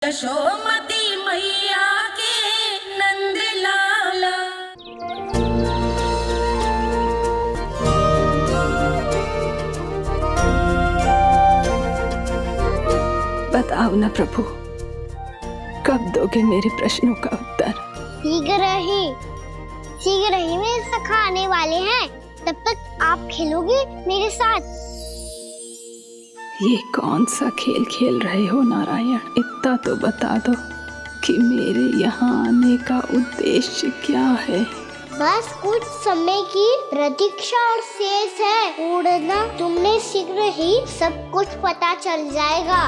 यशोमती मैया के नंद लाला। बताओ ना प्रभु, कब दोगे मेरे प्रश्नों का उत्तर? शीघ्र ही मेरे सखा आने वाले हैं, तब तक आप खेलोगे मेरे साथ। ये कौन सा खेल खेल रहे हो नारायण? इतना तो बता दो कि मेरे यहाँ आने का उद्देश्य क्या है? बस कुछ समय की प्रतीक्षा और शेष है। उड़ना तुमने शीघ्र ही सब कुछ पता चल जाएगा।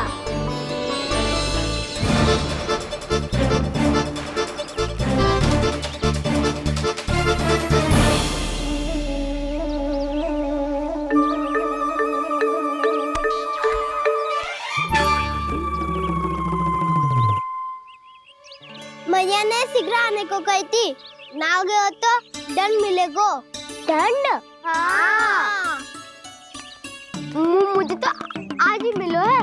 मैया ने शीघ्र आने को कही थी, ना हो गए हो तो दंड मिलेगा। दंड? हाँ। मुझे तो आज ही मिलो है।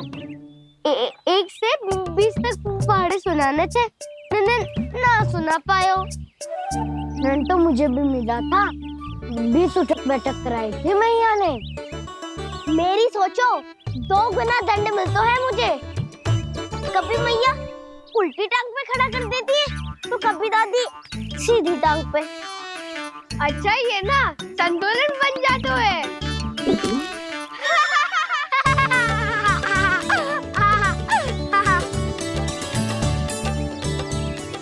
1 से 20 तक पहाड़े सुनाने चे, ना सुना पायो। दंड तो मुझे भी मिला था, 20 उठक बैठक कराई थी मैया ने। मेरी सोचो 2 गुना दंड मिलता है मुझे। कभी मैया उल्टी टांग पे खड़ा कर देती है, तो कभी दादी सीधी टांग पे। अच्छा ये ना संतुलन बन जाता है।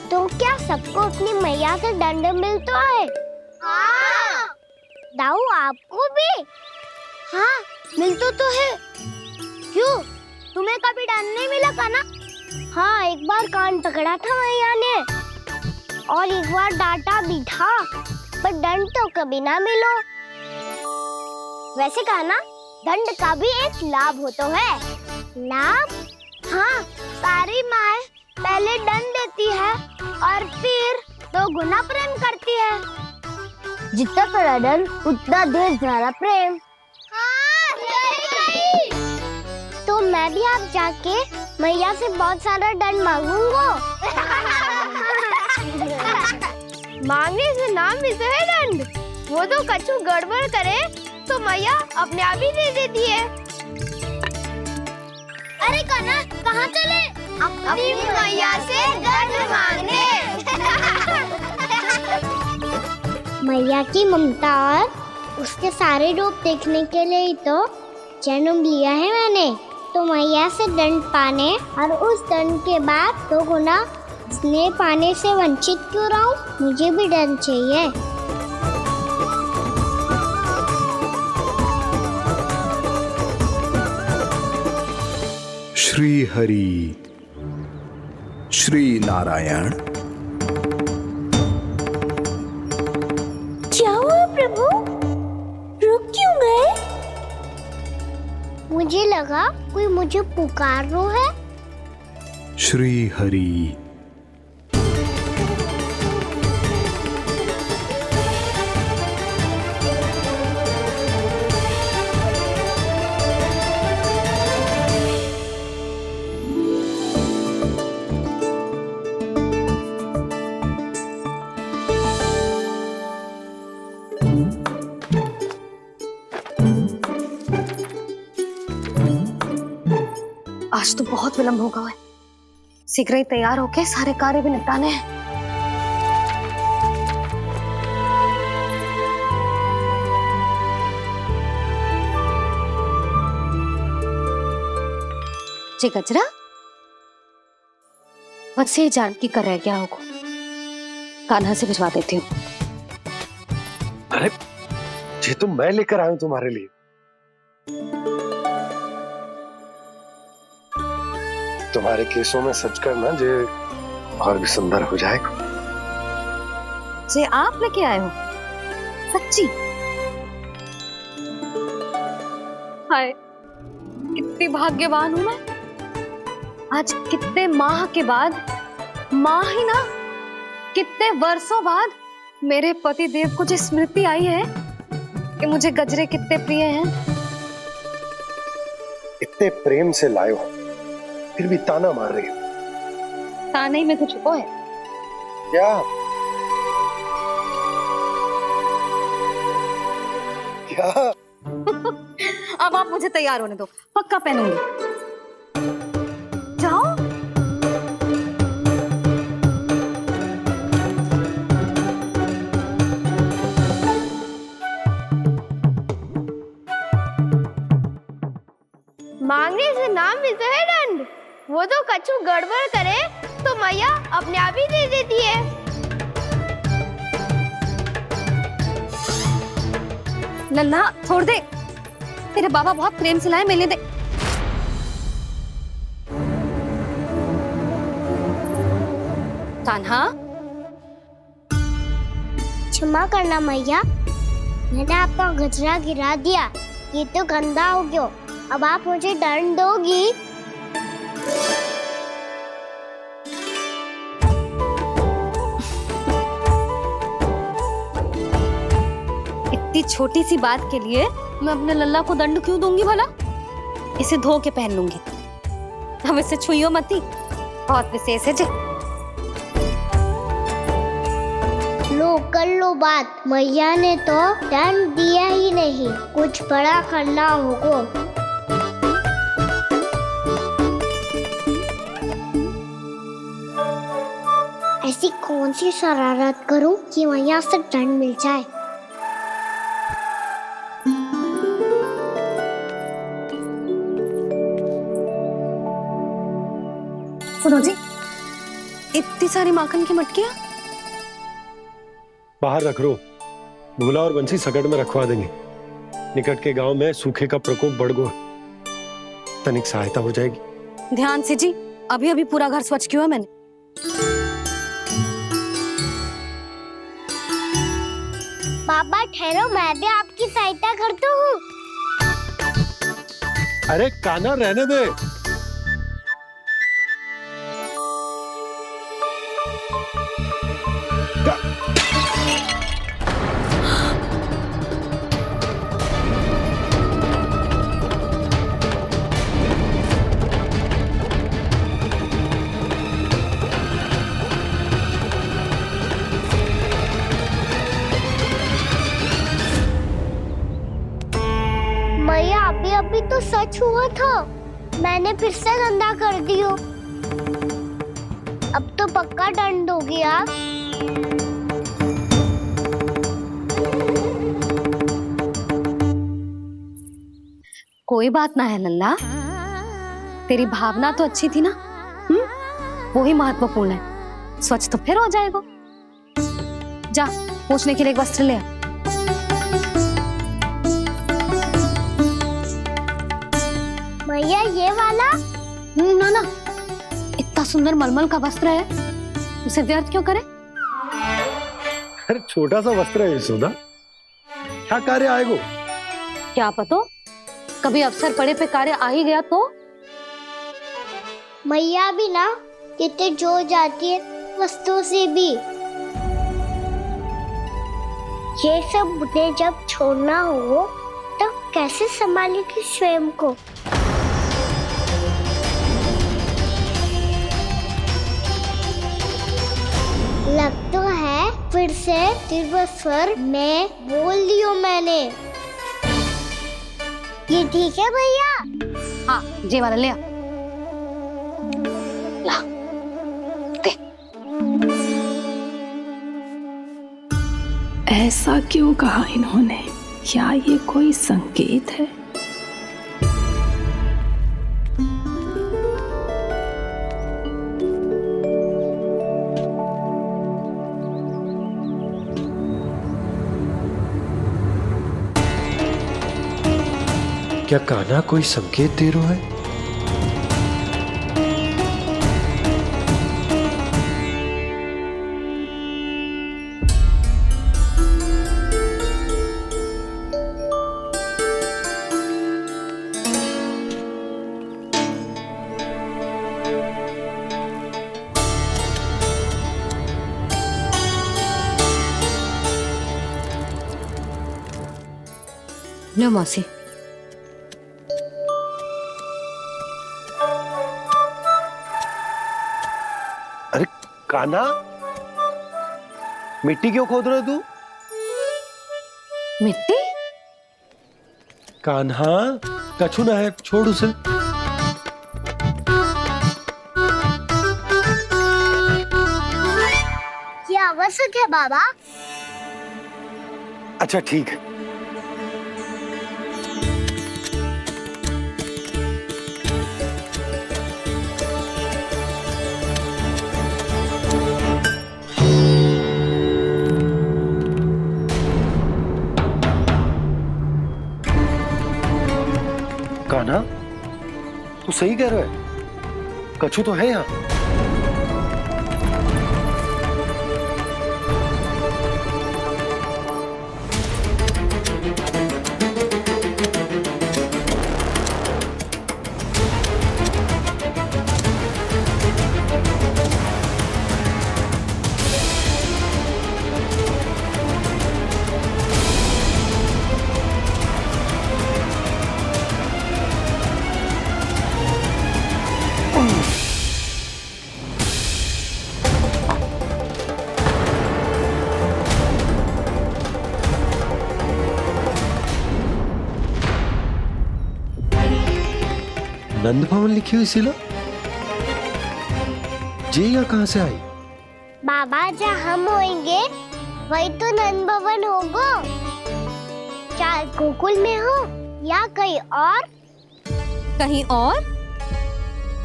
तो क्या सबको अपनी मैया से दंड मिलता है? हाँ। दाऊ आपको भी? हाँ मिलता तो है। क्यों, तुम्हें कभी दंड नहीं मिला का ना? हाँ, एक बार कान पकड़ा था मैया ने और एक बार डांटा भी था, पर दंड तो कभी ना मिलो। वैसे कहा ना, दंड का भी एक लाभ होता है। लाभ? हाँ, सारी माँ पहले दंड देती है और फिर 2 गुना प्रेम करती है। जितना बड़ा दंड उतना ढेर सारा प्रेम। हाँ, सही। तो मैं भी आप जाके मैया से बहुत सारा दंड मांगूंगा। मांगने से नाम मिलता है दंड। वो तो कछु गड़बड़ करे तो मैया अपने आप ही दे देती है। अरे कना, कहाँ चले? अपनी मैया से दंड मांगने। मैया की ममता और उसके सारे रूप देखने के लिए ही तो जन्म लिया है मैंने। तो मैया से दंड पाने और उस दंड के बाद 2 गुना स्नेह पाने से वंचित क्यों रहूं? मुझे भी दंड चाहिए। श्री हरि श्री नारायण। क्या हुआ प्रभु? रुक क्यों गए? मुझे लगा कोई मुझे पुकार रहा है। श्री हरि। आज तो बहुत विलंब होगा है। शीघ्र ही तैयार होके सारे कार्य भी निपटाने हैं। जी गजरा, बस ये जानकी कर रहे क्या होगा, कान्हा से भिजवा देती हूँ। अरे ये तो मैं लेकर आया हूं तुम्हारे लिए। तुम्हारे केसों में सच करना जे और भी सुंदर हो जाएगा। जे आप लेके आए हो? सच्ची? हाय, कितनी भाग्यवान हूं मैं। आज कितने माह के बाद, माह ही ना, कितने वर्षों बाद मेरे पति देव को जो स्मृति आई है कि मुझे गजरे कितने प्रिय हैं। इतने प्रेम से लाए हो, फिर भी ताना मार रही हो। ताने में तो छुपो है। क्या क्या? अब आप मुझे तैयार होने दो, पक्का पहनूंगी। जाओ। मांगने से ना मिलता है दंड। वो तो कछु गड़बड़ करे तो मैया अपने आप ही दे देती है। लल्ला छोड़ दे, तेरे बाबा बहुत प्रेम से लाए, मिलने दे। कान्हा, क्षमा करना मैया, मैंने आपका गजरा गिरा दिया, ये तो गंदा हो गया। अब आप मुझे दंड दोगी? इतनी छोटी सी बात के लिए मैं अपने लल्ला को दंड क्यों दूंगी भला? इसे धो के पहन लूंगी। हम इसे छुइयो मती, बहुत विशेष है जी। लो कर लो बात, मैया ने तो दंड दिया ही नहीं, कुछ बड़ा करना होगा। ऐसी कौन सी शरारत करूं कि मैया से दंड मिल जाए? सुनो जी, इतनी सारी माखन की मटकियां बाहर रख रो, भूला और बंसी सकट में रखवा देंगे। निकट के गांव में सूखे का प्रकोप बढ़ गया, तनिक सहायता हो जाएगी। ध्यान से जी, अभी अभी पूरा घर स्वच्छ किया है मैंने। पापा ठहरो, मैं भी आपकी सहायता करता हूँ। अरे कान्हा रहने दे। मैया अभी अभी तो सच हुआ था, मैंने फिर से गंदा कर दियो। अब तो पक्का दंड दोगी आप। कोई बात ना है लल्ला, तेरी भावना तो अच्छी थी ना, वही महत्वपूर्ण है। स्वच्छ तो फिर हो जाएगा। जा, पोंछने के लिए एक वस्त्र ले आ। भैया ये वाला? ना ना, इतना सुंदर मलमल का वस्त्र है, उसे व्यर्थ क्यों करे? अरे छोटा सा वस्त्र है यशोदा, क्या कार्य आएगा? क्या पता, कभी अवसर पड़े पे कार्य आ ही गया तो। मैया भी ना कितने जो जाती है वस्तुओं से भी। ये सब मुझे जब छोड़ना हो तो कैसे संभालेगी स्वयं को? लग तो है फिर से तिरस्वर में बोल दियो मैंने। ये ठीक है भैया? हाँ, ये वाला ले आ। ला, दे। ऐसा क्यों कहा इन्होंने? क्या ये कोई संकेत है? क्या कान्हा कोई संकेत दे रहा है? लो मौसी। कान्हा, मिट्टी क्यों खोद रहे तू? मिट्टी? कान्हा, कछु ना है, छोड़ उसे। ये आवश्यक है बाबा। अच्छा ठीक है। कान्हा, तू सही कह रहा है, कछु तो है यहाँ। नंद भवन लिखी हुई सिला, जी यहाँ कहाँ से आई? बाबा जहाँ हम होंगे वही तो नंद भवन होगा। चाहे गोकुल में हो या कहीं और। कहीं और?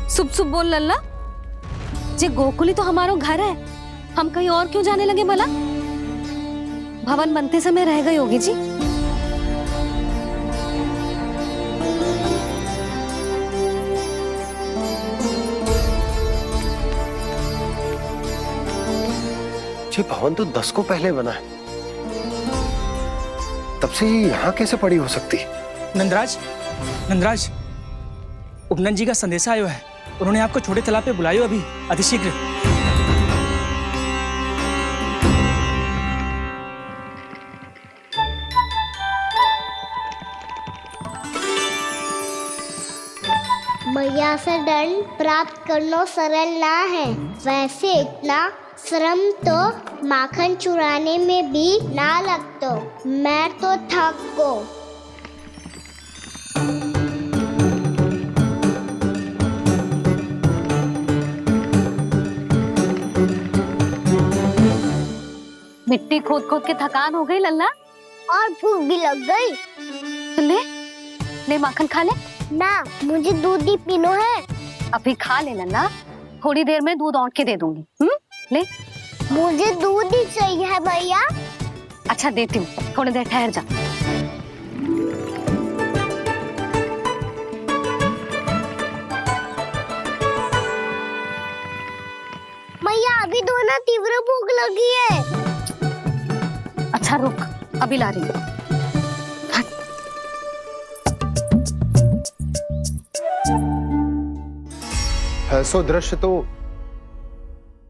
सुब सुब बोल लल्ला। जे गोकुली तो हमारो घर है, हम कहीं और क्यों जाने लगे भला? भवन बनते समय रह गई होगी जी। ये भवन तो 10 को पहले बना है, तब से ये यहाँ कैसे पड़ी हो सकती? नंदराज, नंदराज, उपनंद जी का संदेशा आयो है। उन्होंने आपको छोटे तालाब पे बुलायो अभी, अतिशीघ्र। मैया से दंड प्राप्त करना सरल ना है। वैसे इतना श्रम तो माखन चुराने में भी ना लगतो। मैं तो थक गो। मिट्टी खोद खोद के थकान हो गई लल्ला, और भूख भी लग गई। तो ले ले माखन खा ले। ना, मुझे दूध ही पीनो है। अभी खा ले लल्ला, थोड़ी देर में दूध औंट के दे दूंगी। ले। मुझे दूध ही चाहिए भैया। अच्छा देती हूँ, थोड़ी देर ठहर जा। मैया अभी दोनों तीव्र भूख लगी है। अच्छा रुक, अभी ला रही हूँ। ऐसो दृश्य तो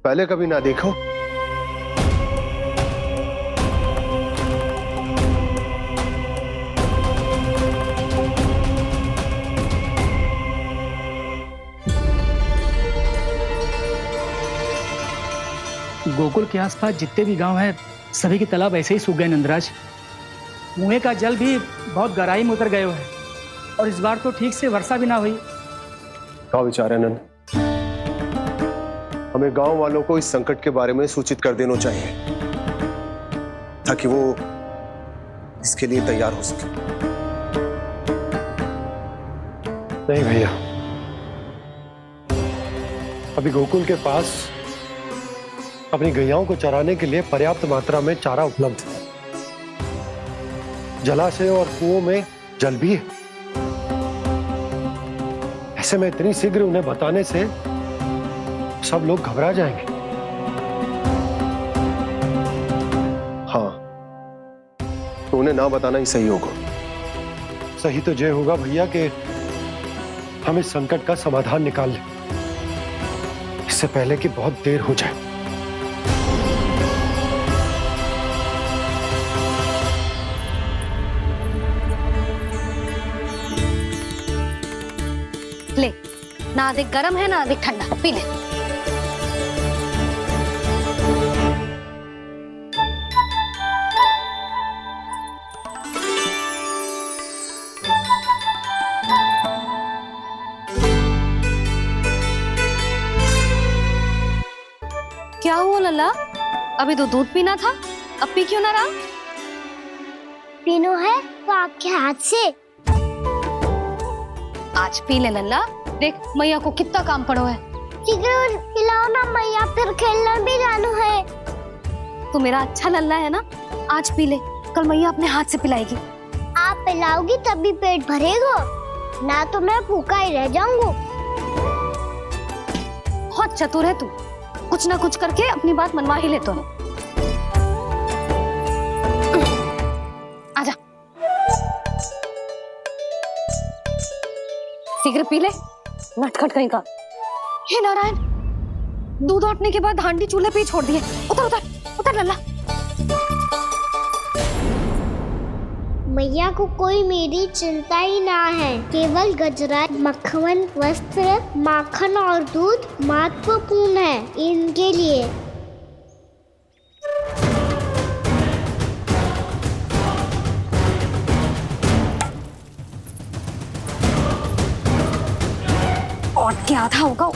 पहले कभी ना देखो। गोकुल के आसपास जितने भी गांव हैं, सभी के तालाब ऐसे ही सूख गए नंदराज। कुएं का जल भी बहुत गहराई में उतर गए है, और इस बार तो ठीक से वर्षा भी ना हुई। क्या विचार है नंद? हमें गांव वालों को इस संकट के बारे में सूचित कर देना चाहिए, ताकि वो इसके लिए तैयार हो सके। नहीं भैया, अभी गोकुल के पास अपनी गैयाओं को चराने के लिए पर्याप्त मात्रा में चारा उपलब्ध है। जलाशय और कुओं में जल भी है। ऐसे में इतनी शीघ्र उन्हें बताने से सब लोग घबरा जाएंगे। हाँ, तो उन्हें ना बताना ही सही होगा। सही तो ये होगा भैया कि हम इस संकट का समाधान निकाल लें, इससे पहले कि बहुत देर हो जाए। ले, ना अधिक गर्म है ना अधिक ठंडा, पी ले। क्या हुआ लल्ला? अभी तो दूध पीना था, अब पी क्यों ना रहा? पीनो है तो आपके हाथ से। आज पी ले लल्ला, देख मैया को कितना काम पड़ो है। शीघ्र पिलाओ ना मैया, फिर खेलने भी जाना है। तू मेरा अच्छा लल्ला है ना, आज पी ले, कल मैया अपने हाथ से पिलाएगी। आप पिलाओगी तभी पेट भरेगा, ना तो मैं भूखा ही रह जाऊंगा। बहुत चतुर है तू, कुछ ना कुछ करके अपनी बात मनवा ही लेता है। आजा, शीघ्र पी ले, नटखट कहीं का। हे नारायण, दूध औटने के बाद हांडी चूल्हे पे ही छोड़ दिए। उतर उतर उतर लल्ला। मैया को कोई मेरी चिंता ही ना है, केवल गजरा, मक्खन, वस्त्र, माखन और दूध महत्वपूर्ण है इनके लिए। और क्या था होगा?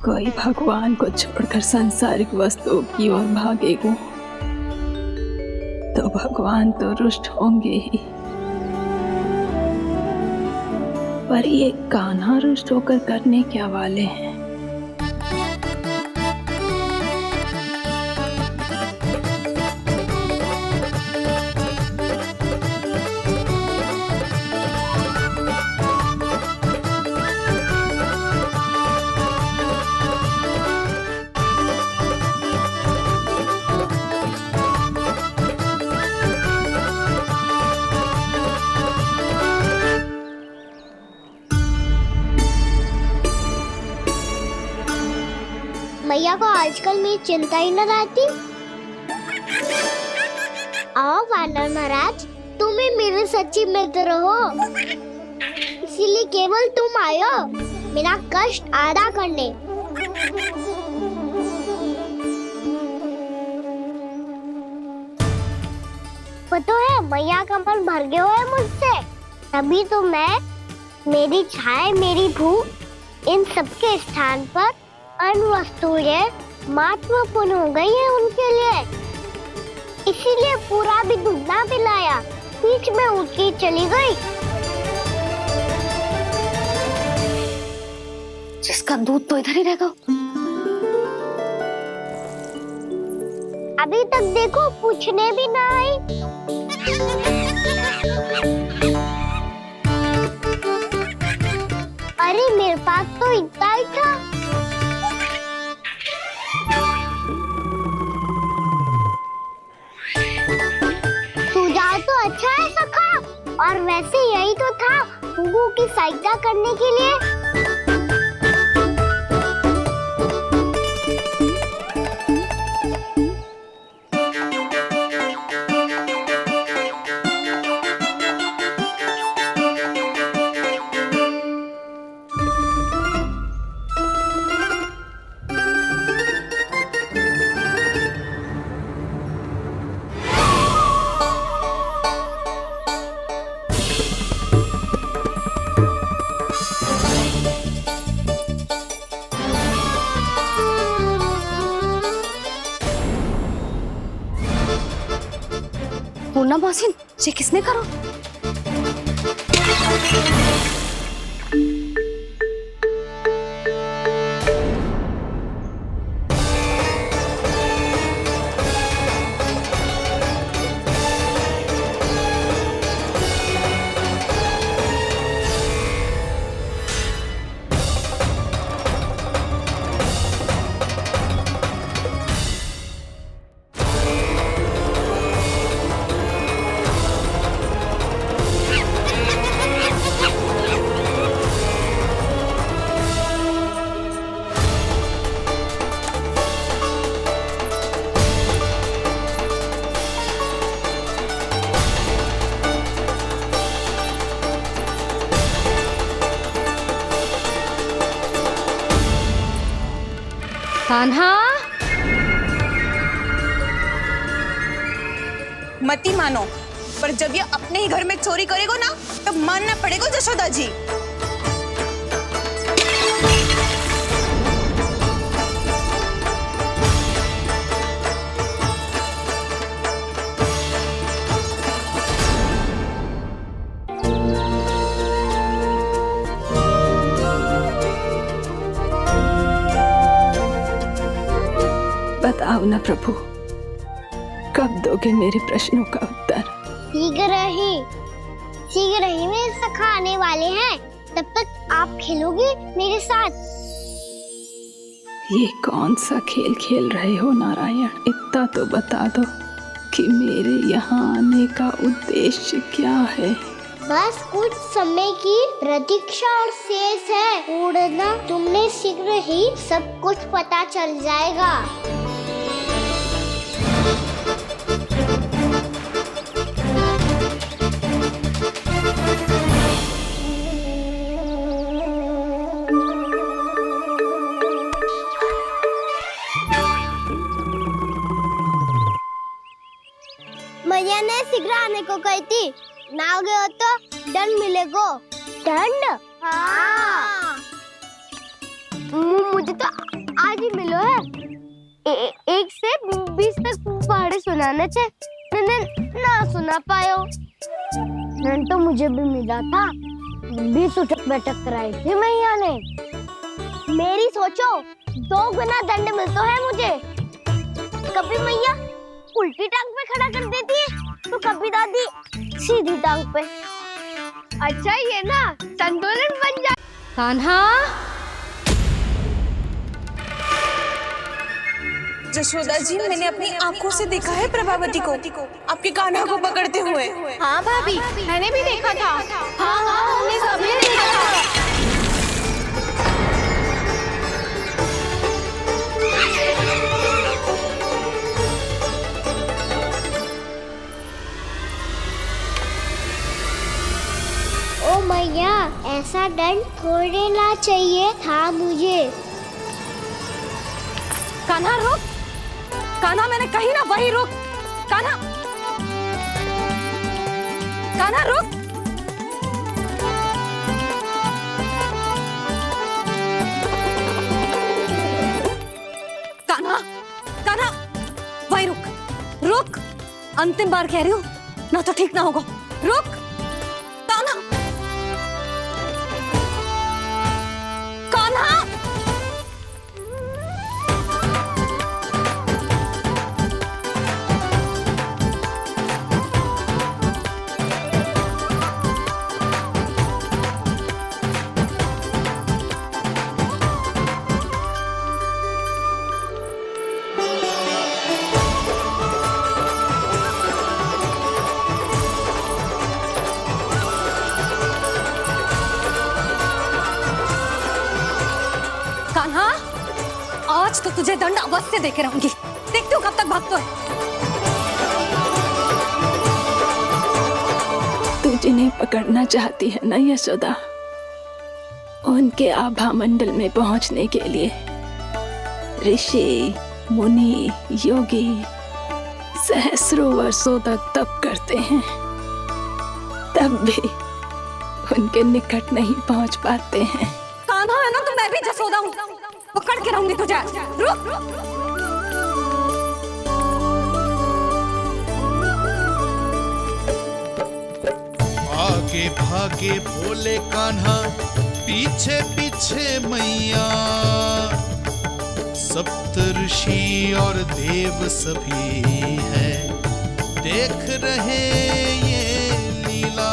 कोई भगवान को छोड़कर सांसारिक वस्तुओं की ओर भागेगा तो भगवान तो रुष्ट होंगे ही, पर ये कान्हा रुष्ट होकर करने क्या वाले हैं? मैया को आजकल मेरी चिंता ही न रहती। आओ वानर महाराज, तुम ही मेरे सच्ची मित्र हो, इसीलिए केवल तुम आयो मेरा कष्ट आधा करने। पता है मैया का मन भर गया है मुझसे, तभी तो मैं, मेरी छाया, मेरी भूख, इन सबके स्थान पर अन्य वस्तुएं महत्वपूर्ण हो गई है उनके लिए। इसीलिए पूरा भी दूध ना पिलाया, बीच में उठ के चली गई। जिसका दूध तो इधर ही रहेगा। अभी तक देखो पूछने भी ना आई। अरे मेरे पास तो इतना ही था। सुझाव तो अच्छा है सखा, और वैसे यही तो था गुगु की सहायता करने के लिए। पूर्णा मौसी, ये किसने करो? कान्हा, मती मानो, पर जब ये अपने ही घर में चोरी करेगो ना, तब मानना पड़ेगा जशोदा जी। बताओ ना प्रभु, कब दोगे मेरे प्रश्नों का उत्तर? शीघ्र ही मेरे सखा आने वाले हैं, तब तक आप खेलोगे मेरे साथ। ये कौन सा खेल खेल रहे हो नारायण? इतना तो बता दो कि मेरे यहाँ आने का उद्देश्य क्या है? बस कुछ समय की प्रतीक्षा और शेष है। उड़ना तुमने शीघ्र ही सब कुछ पता चल जाएगा। मैया ने शीघ्र आने को कही थी, ना हो गए हो तो दंड मिलेगा। दंड? हाँ। मुझे तो आज ही मिलो है। 1 से 20 तक पहाड़े सुनाने चे, ना सुना पायो। दंड तो मुझे भी मिला था, 20 उठक बैठक कराई थी मैया ने। मेरी सोचो, 2 गुना दंड मिलता है मुझे। कभी मैया उल्टी टांग पे खड़ा कर देती है, तो कभी दादी सीधी टांग पे। अच्छा ये ना संतुलन बन जाए। कान्हा, जशोदा जी, मैंने अपनी आंखों से देखा है प्रभावती को आपके कान्हा को पकड़ते हुए। हाँ भाभी, मैंने भी देखा था। हाँ, हमने सबने देखा था। ओ मैया, ऐसा दंड थोड़े ना चाहिए था मुझे। कान्हा रुक, कान्हा मैंने कही ना वही रुक। कान्हा, कान्हा रुक। कान्हा, कान्हा वही रुक, रुक। अंतिम बार कह रही हूँ, ना तो ठीक ना होगा। रुक कान्हा, कान्हा। कान्हा, आज तो तुझे दंड अवश्य देके रहूंगी। देखती हूँ कब तक भागता है। तू जिन्हें पकड़ना चाहती है ना यशोदा, उनके आभा मंडल में पहुंचने के लिए ऋषि, मुनि, योगी सहस्रों वर्षों तक तप करते हैं, तब भी उनके निकट नहीं पहुंच पाते हैं। कान्हा है ना, तो मैं भी जसोदा हूँ, पकड़ के रहूंगी तुझे। रुक। आगे भागे बोले कान्हा, पीछे पीछे मैया। सप्तऋषि और देव सभी हैं, देख रहे ये लीला।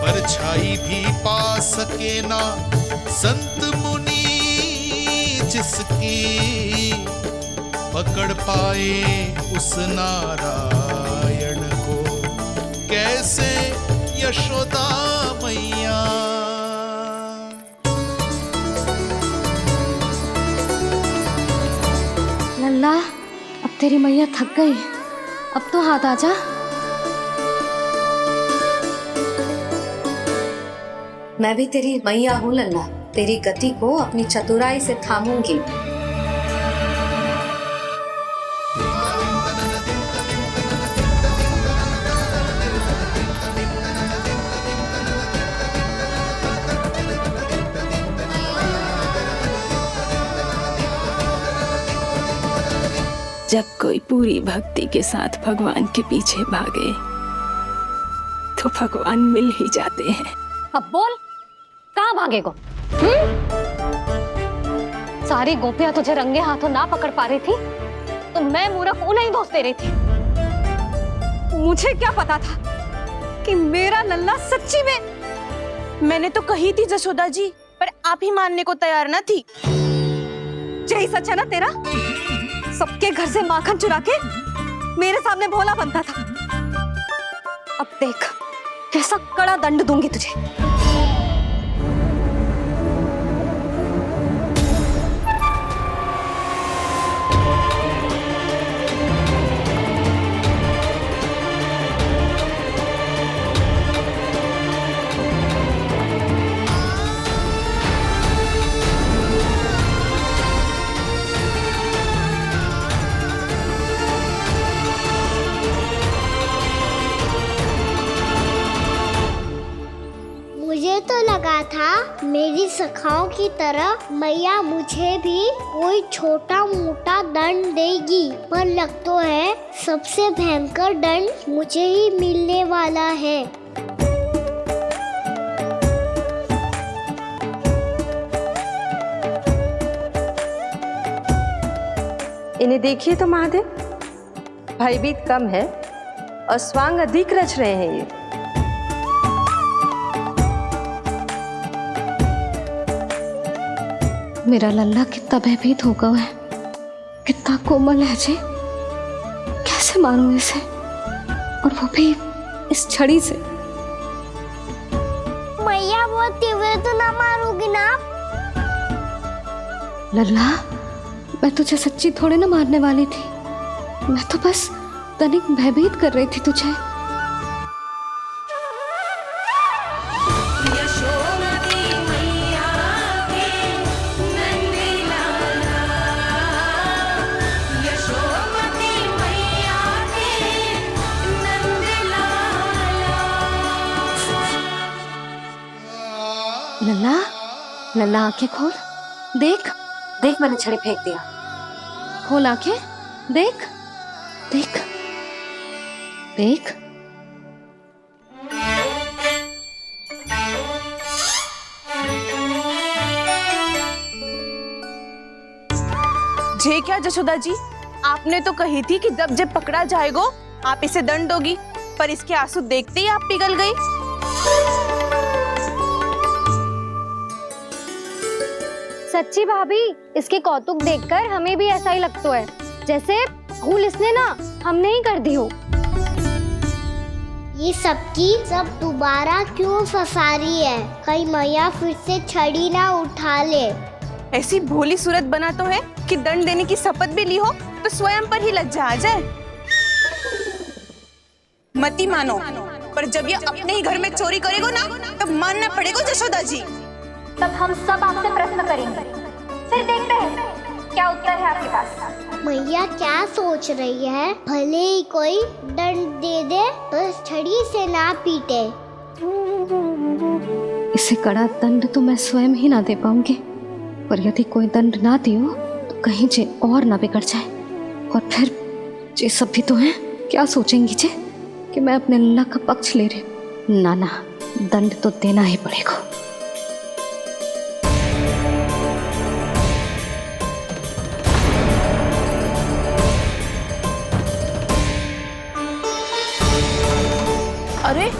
परछाई भी पा सके ना संत मुनि, जिसकी पकड़ पाए उस नारायण को, कैसे यशोदा मैया। लल्ला, अब तेरी मैया थक गई, अब तो हाथ आजा। मैं भी तेरी मैया हूँ लल्ला। तेरी गति को अपनी चतुराई से थामूंगी। जब कोई पूरी भक्ति के साथ भगवान के पीछे भागे तो भगवान मिल ही जाते हैं। अब बोल, कहाँ भागेगा? सारी गोपियां तुझे रंगे हाथों ना पकड़ पा रही थी तो मैं मूर्ख उन्हें ही दोष दे रही थी। मुझे क्या पता था कि मेरा लल्ला सच्ची में। मैंने तो कही थी जशोदा जी, पर आप ही मानने को तैयार न थी। यही सच है ना तेरा? सबके घर से माखन चुरा के मेरे सामने भोला बनता था। अब देख कैसा कड़ा दंड दूंगी तुझे। मुझे तो लगा था मेरी सखाओं की तरह मैया मुझे भी कोई छोटा मोटा दंड देगी, पर लग तो है सबसे भयंकर दंड मुझे ही मिलने वाला है। इन्हें देखिए तो महादेव, भयभीत कम है और स्वांग अधिक रच रहे हैं ये। मेरा लल्ला कितना भयभीत होगा है, कितना कोमल है जी। कैसे मारूं इसे, और वो भी इस छड़ी से। मैया बोलते हुए तो ना मारोगी ना? लल्ला, मैं तुझे सच्ची थोड़ी ना मारने वाली थी। मैं तो बस तनिक भयभीत कर रही थी तुझे। लल्ला, लल्ला आंखें खोल, देख देख मैंने छड़ी फेंक दिया। खोल आंखें, देख देख देख। जे क्या जशोदा जी, आपने तो कही थी कि जब जब पकड़ा जाएगा आप इसे दंड दोगी, पर इसके आंसू देखते ही आप पिघल गई। सच्ची भाभी, इसके कौतुक देखकर हमें भी ऐसा ही लगता है जैसे भूल इसने ना हमने ही कर दी हो। ये सबकी सब दोबारा क्यों फंसा रही है? कहीं मैया फिर से छड़ी ना उठा ले। ऐसी भोली सूरत बना तो है कि दंड देने की शपथ भी ली हो तो स्वयं पर ही लज्जा आ जाए। मती मानो, पर जब ये अपने ही घर में चोरी करेगा ना तब मानना पड़ेगा जशोदा जी। तब हम सब आपसे प्रश्न करेंगे, फिर देखते हैं क्या उत्तर है आपके पास। मैया क्या सोच रही है? भले ही कोई दंड दे दे, बस छड़ी से ना पीटे। इसे कड़ा दंड तो मैं स्वयं ही ना दे पाऊंगी, पर यदि कोई दंड ना दियो तो कहीं जे और ना बिगड़ जाए। और फिर जे सब भी तो हैं, क्या सोचेंगी जे कि मैं अपने लल्ला का पक्ष ले रही। ना ना, दंड तो देना ही पड़ेगा। अरे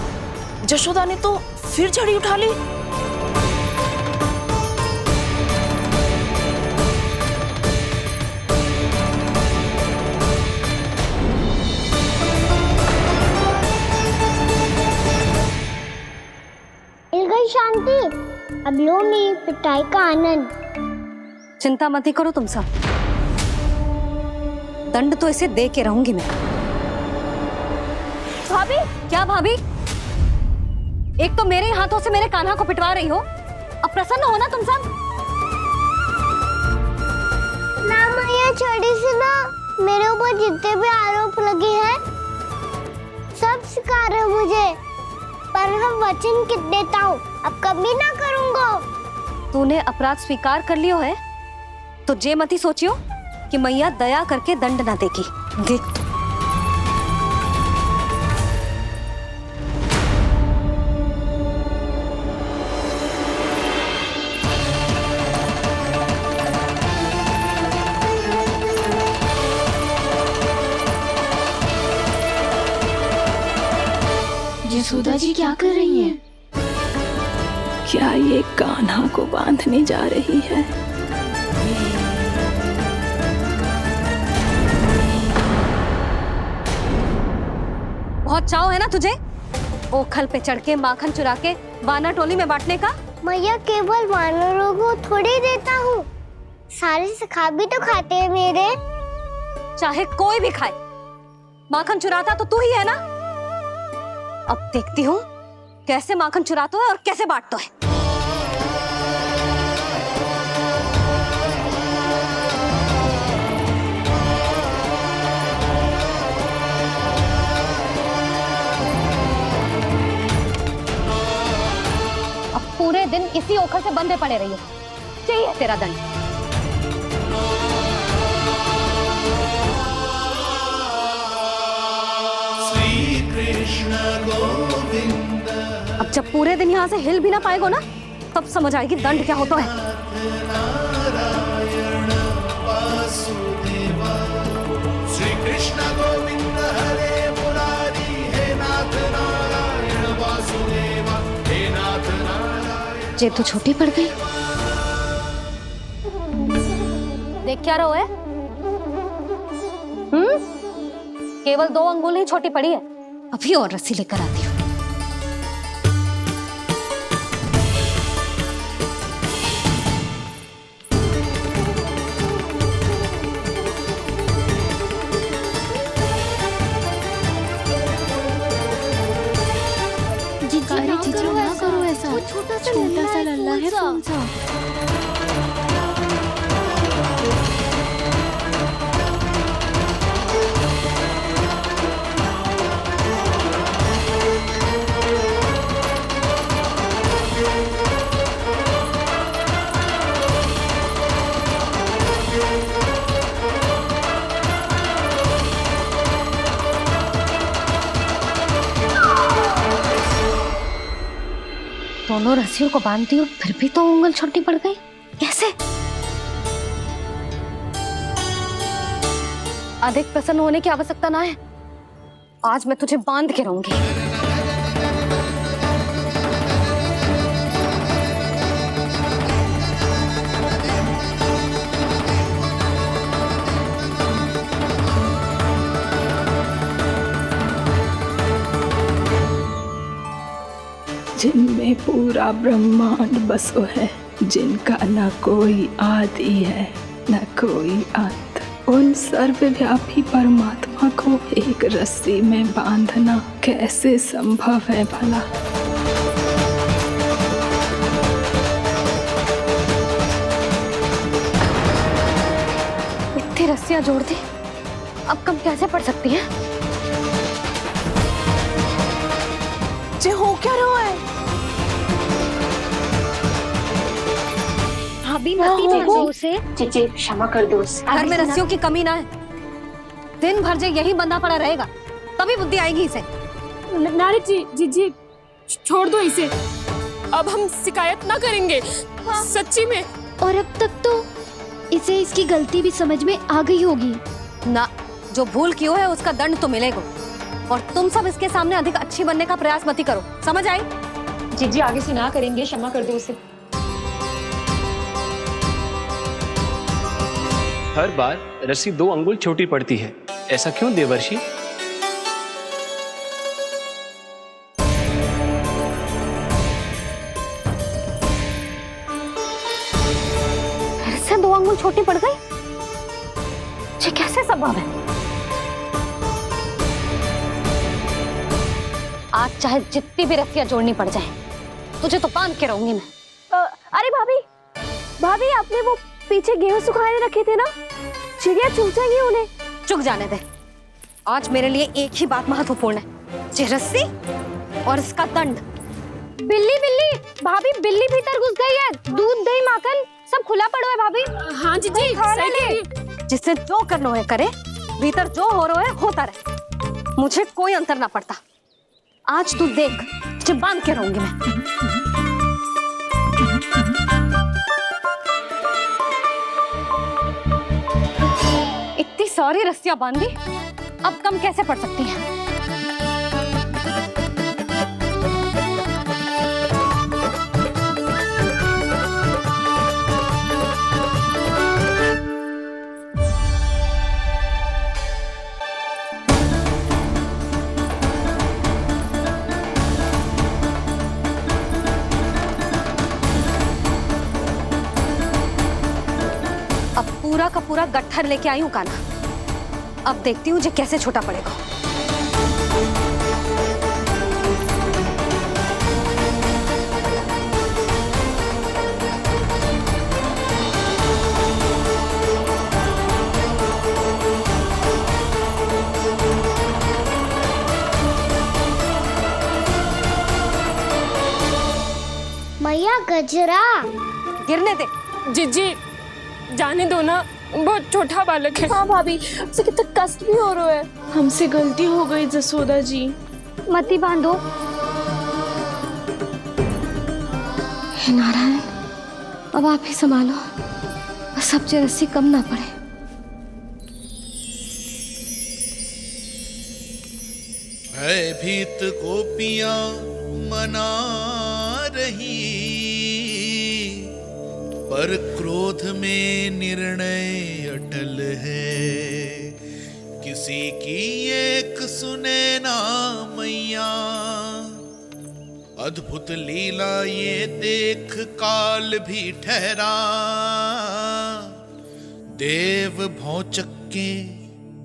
जशोदा ने तो फिर छड़ी उठा ली। मिल गई शांति, अब लो मेरी पिटाई का आनंद। चिंता मत ही करो तुम सब, दंड तो इसे दे के रहूंगी मैं। भाभी, क्या भाभी? एक तो मेरे हाथों से मेरे कान्हा को पिटवा रही हो, अब प्रसन्न हो ना तुम सब? ना मैया छोड़ी सी ना, मेरे ऊपर जितने भी आरोप लगे हैं सब स्वीकार है मुझे, पर मैं वचन कित देता हूँ अब कभी ना करूँगा। तूने अपराध स्वीकार कर लियो है तो जे मती सोचियो कि मैया दया करके दंड ना देगी। देख यशोदा जी क्या कर रही हैं? क्या ये कान्हा को बांधने जा रही है? बहुत चाव है ना तुझे ओखल पे चढ़ के माखन चुरा के वानर टोली में बांटने का? मैया केवल वानरों को थोड़ी देता हूँ, सारे सखा भी तो खाते हैं मेरे। चाहे कोई भी खाए, माखन चुराता तो तू ही है ना। अब देखती हूँ कैसे माखन चुराता है और कैसे बांटता है। अब पूरे दिन इसी ओखल से बंधे पड़े रहिए, चाहिए तेरा दंड। अब जब पूरे दिन यहाँ से हिल भी ना पाएगो ना, तब समझ आएगी दंड क्या होता है। श्री कृष्ण गोविंद हरे मुरारी, हे नाथ नारायण वासुदेवा, हे नाथ नारायण। जे तो छोटी पड़ गई। देख क्या रहो है? केवल 2 अंगुल ही छोटी पड़ी है, अभी और रस्सी लेकर आती हूँ। ना करो ऐसा, छोटा सा लल्ला है कौन सा? दोनों रस्सियों को बांधती हूँ फिर भी तो उंगल छोटी पड़ गई, कैसे? अधिक प्रसन्न होने की आवश्यकता ना है, आज मैं तुझे बांध के रहूंगी। जिनमें पूरा ब्रह्मांड बसो है, जिनका न कोई आदि है न कोई अंत, उन सर्वव्यापी परमात्मा को एक रस्सी में बांधना कैसे संभव है भला? इतनी रस्सियां जोड़ दी, अब कम कैसे पड़ सकती हैं? जे हो क्या रहा है? भाभी मती देखो उसे। जीजी क्षमा कर दो उसे। घर में रस्सियों की कमी ना है, दिन भर जे यही बंधा पड़ा रहेगा तभी बुद्धि आएगी इसे। नारी जी छोड़ दो इसे, अब हम शिकायत ना करेंगे। सच्ची में। और अब तक तो इसे इसकी गलती भी समझ में आ गई होगी ना। जो भूल की हो है उसका दंड तो मिलेगा, और तुम सब इसके सामने अधिक अच्छी बनने का प्रयास मत करो, समझ आई? जीजी आगे से ना करेंगे, क्षमा कर दो उसे। हर बार रस्सी 2 अंगुल छोटी पड़ती है, ऐसा क्यों देवर्षि? फिर से 2 अंगुल छोटी पड़ गई? ये कैसे संभव है? आज चाहे जितनी भी रस्सियां जोड़नी पड़ जाए, तुझे तो बांध के रहूंगी मैं। अरे भाभी, भाभी आपने वो पीछे गेहूं सुखाने रखे थे ना, चिड़िया चुग जाएंगी उन्हें। चुक जाने दे। आज मेरे लिए एक ही बात महत्वपूर्ण है, ये रस्सी और इसका दंड। बिल्ली बिल्ली भाभी, बिल्ली भीतर घुस गई है। दूध दही माखन सब खुला पड़ा है भाभी। हाँ जी जी, सही कह रही है। जिससे जो करना है करे, भीतर जो हो रहा है होता रहे, मुझे कोई अंतर ना पड़ता। आज तू देख, तुझे बांध के रहूंगी मैं। इतनी सारी रस्सियां बांधी, अब कम कैसे पड़ सकती हैं? अब पूरा का पूरा गट्ठर लेके आई हूं कान्हा। अब देखती हूँ ये कैसे छोटा पड़ेगा। मैया गजरा गिरने दे। जीजी जाने दो ना, बहुत छोटा बालक है। हाँ भाभी, उसे कितना कष्ट भी हो रहा है। हमसे गलती हो गई जसोदा जी। मती बांधो। हे नारायण, अब आप ही संभालो, बस अब ये रस्सी कम ना पड़े। भयभीत गोपियां मना रही, पर क्रोध में निर्णय अटल है। किसी की एक सुने ना मैया, अद्भुत लीला ये देख काल भी ठहरा। देव भौचक्के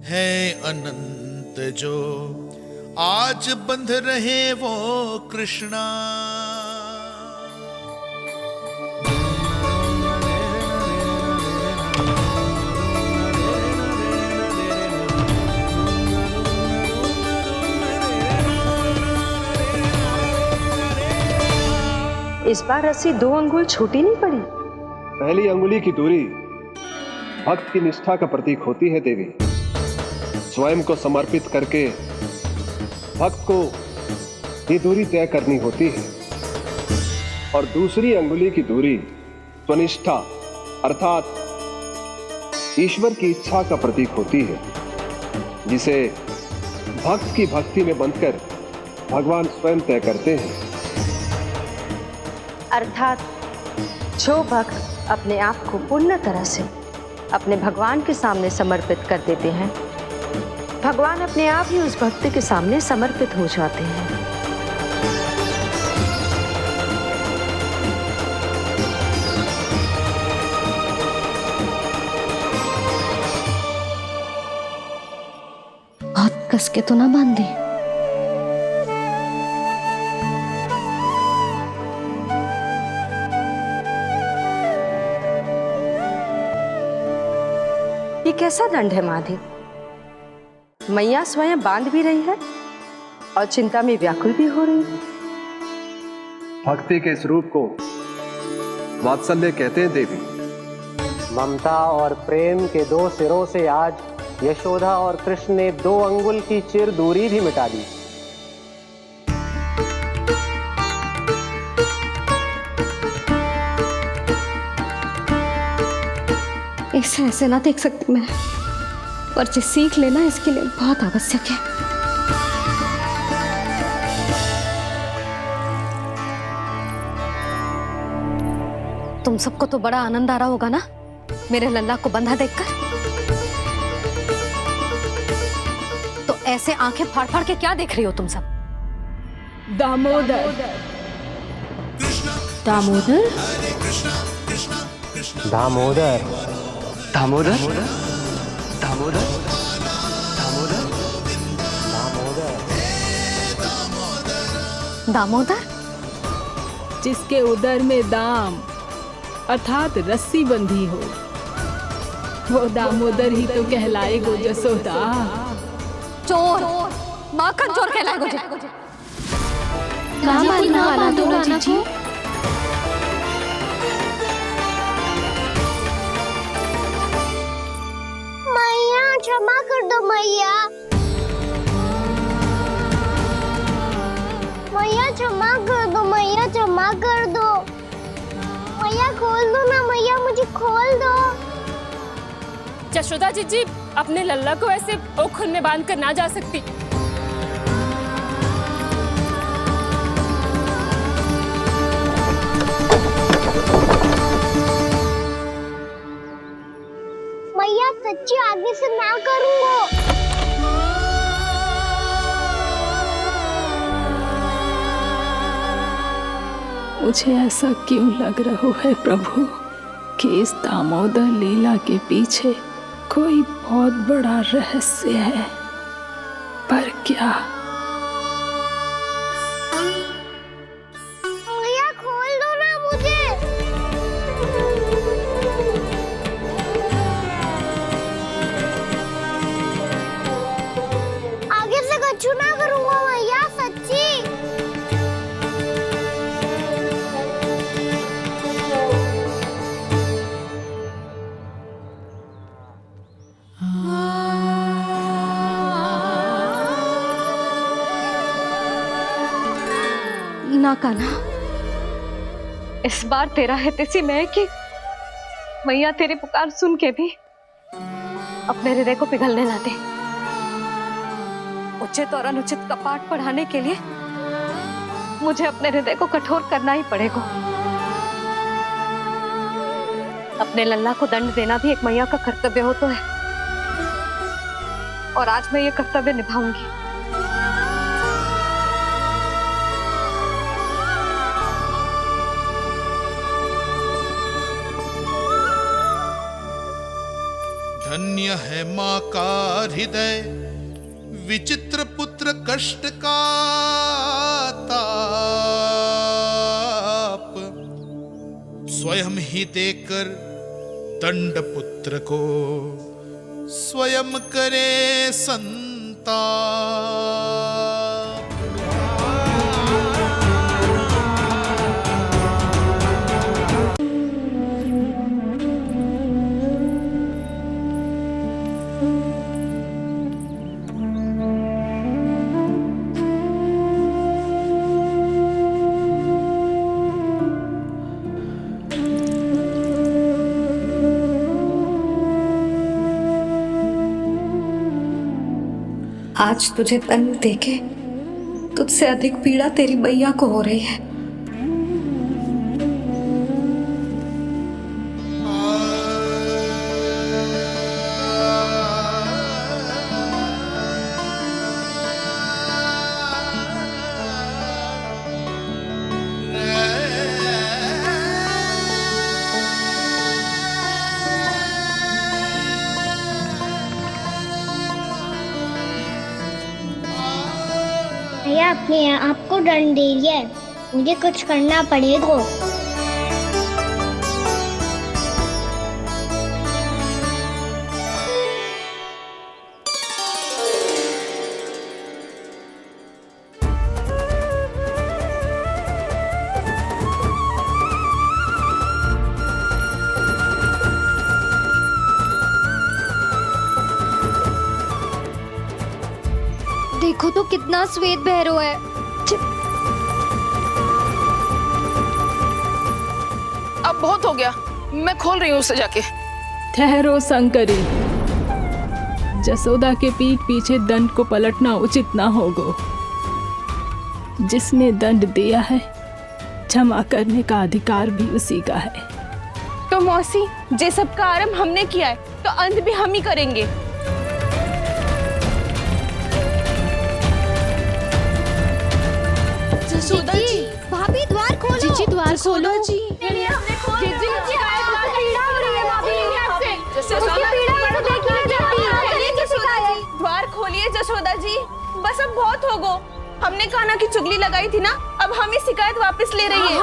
है अनंत जो, आज बंध रहे वो कृष्णा। इस बार रस्सी 2 अंगुल छोटी नहीं पड़ी। पहली अंगुली की दूरी भक्त की निष्ठा का प्रतीक होती है देवी। स्वयं को समर्पित करके भक्त को ये दूरी तय करनी होती है। और दूसरी अंगुली की दूरी स्वनिष्ठा अर्थात ईश्वर की इच्छा का प्रतीक होती है, जिसे भक्त की भक्ति में बंधकर भगवान स्वयं तय करते हैं। अर्थात जो भक्त अपने आप को पूर्ण तरह से अपने भगवान के सामने समर्पित कर देते हैं, भगवान अपने आप ही उस भक्त के सामने समर्पित हो जाते हैं। बहुत कस के तो ना बांधी। ये कैसा दंड है माधे? मैया स्वयं बांध भी रही है और चिंता में व्याकुल भी हो रही है। भक्ति के इस रूप को वात्सल्य कहते हैं देवी। ममता और प्रेम के 2 सिरों से आज यशोदा और कृष्ण ने 2 अंगुल की चिर दूरी भी मिटा दी। इसे ऐसे ना देख सकती मैं, पर जो सीख लेना इसके लिए बहुत आवश्यक है। तुम सबको तो बड़ा आनंद आ रहा होगा ना मेरे लल्ला को बंधा देखकर। तो ऐसे आंखें फाड़ फाड़ के क्या देख रही हो तुम सब? दामोदर। दामोदर? दामोदर। दामोदर? दामोदर? दामोदर? जिसके उदर में दाम अर्थात रस्सी बंधी हो, वो दामोदर ही तो कहलाए गो जसोदा। चोर, माखन चोर कहलाए गो। मैया क्षमा कर दो मैया। मैया क्षमा कर दो, मैया क्षमा कर दो। मैया खोल दो ना मैया, मुझे खोल दो। जशोदा जी अपने लल्ला को ऐसे ओखल में बांध कर ना जा सकती। मैया सच्ची आगे से ना करूंगा। मुझे ऐसा क्यों लग रहा है प्रभु कि इस दामोदर लीला के पीछे कोई बहुत बड़ा रहस्य है, पर क्या? मैया खोल दो ना मुझे। आगे से कछु ना करूंगा मैया, सच्ची। ना कान्हा, इस बार तेरा है तेसी मैं कि मैया तेरी पुकार सुन के भी अपने हृदय को पिघलने ना दे। उचित और अनुचित का पाठ पढ़ाने के लिए मुझे अपने हृदय को कठोर करना ही पड़ेगा। अपने लल्ला को दंड देना भी एक मैया का कर्तव्य हो तो है, और आज मैं ये कर्तव्य निभाऊंगी। धन्य है माँ का हृदय, विचित्र पुत्र कष्ट का ताप, स्वयं ही देकर दंड पुत्र को स्वयं करे संताप। आज तुझे दंड देके तुझसे अधिक पीड़ा तेरी मैया को हो रही है। भैया अपने आपको दंड दे रही है, मुझे कुछ करना पड़ेगा। देखो तो कितना श्वेत भैरव है। अब बहुत हो गया, मैं खोल रही हूँ उसे जाके। ठहरो शंकरी, जसोदा के पीठ पीछे दंड को पलटना उचित ना होगा। जिसने दंड दिया है, क्षमा करने का अधिकार भी उसी का है। तो मौसी, जे सब का आरंभ हमने किया है तो अंत भी हम ही करेंगे। जसोदा जी, भाभी द्वार खोलो। जीजी द्वार खोलो जी। द्वार खोलिए जसोदा जी, बस अब बहुत हो गो। हमने कान्हा की चुगली लगाई थी ना, अब हम ही शिकायत वापस ले रही है।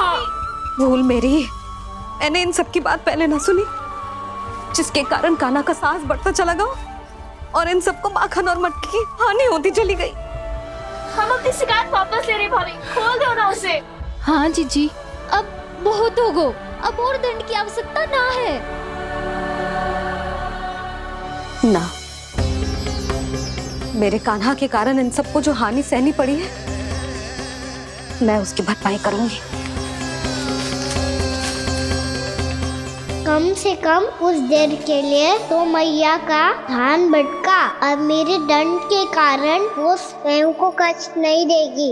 भूल मेरी, मैंने इन सब की बात पहले ना सुनी, जिसके कारण कान्हा का साहस बढ़ता चला गया और इन सबको माखन और मटकी की हानि होती चली गई। हम अपनी शिकायत वापस ले रहे भाभी, खोल दो ना उसे। हाँ जीजी, अब बहुत हो गो, अब और दंड की आवश्यकता ना है। ना, मेरे कान्हा के कारण इन सबको जो हानि सहनी पड़ी है, मैं उसकी भरपाई करूंगी। कम से कम कुछ देर के लिए तो मैया का ध्यान भटका और मेरे दंड के कारण वो स्वयं को कष्ट नहीं देगी।